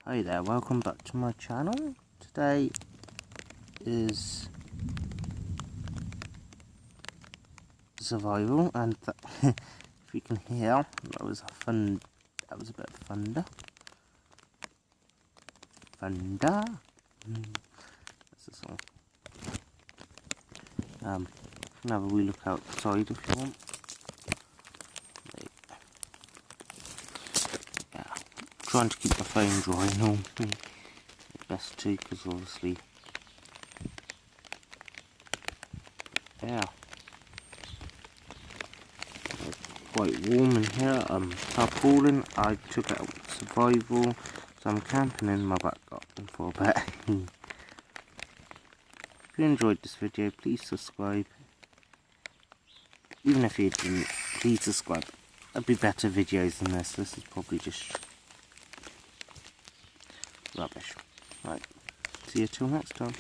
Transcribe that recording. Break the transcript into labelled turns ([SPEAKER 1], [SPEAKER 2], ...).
[SPEAKER 1] Hi there, welcome back to my channel. Today is survival, and if you can hear, that was a bit of thunder. That's the song. You can have a wee look outside if you want. Yeah, trying to keep my phone dry and all. Best too, because obviously, yeah, it's quite warm in here. Tarpaulin, I took it out with survival, so I'm camping in my back garden for a bit. If you enjoyed this video, please subscribe. Even if you didn't, please subscribe. There'll be better videos than this. This is probably just rubbish. Right, see you till next time.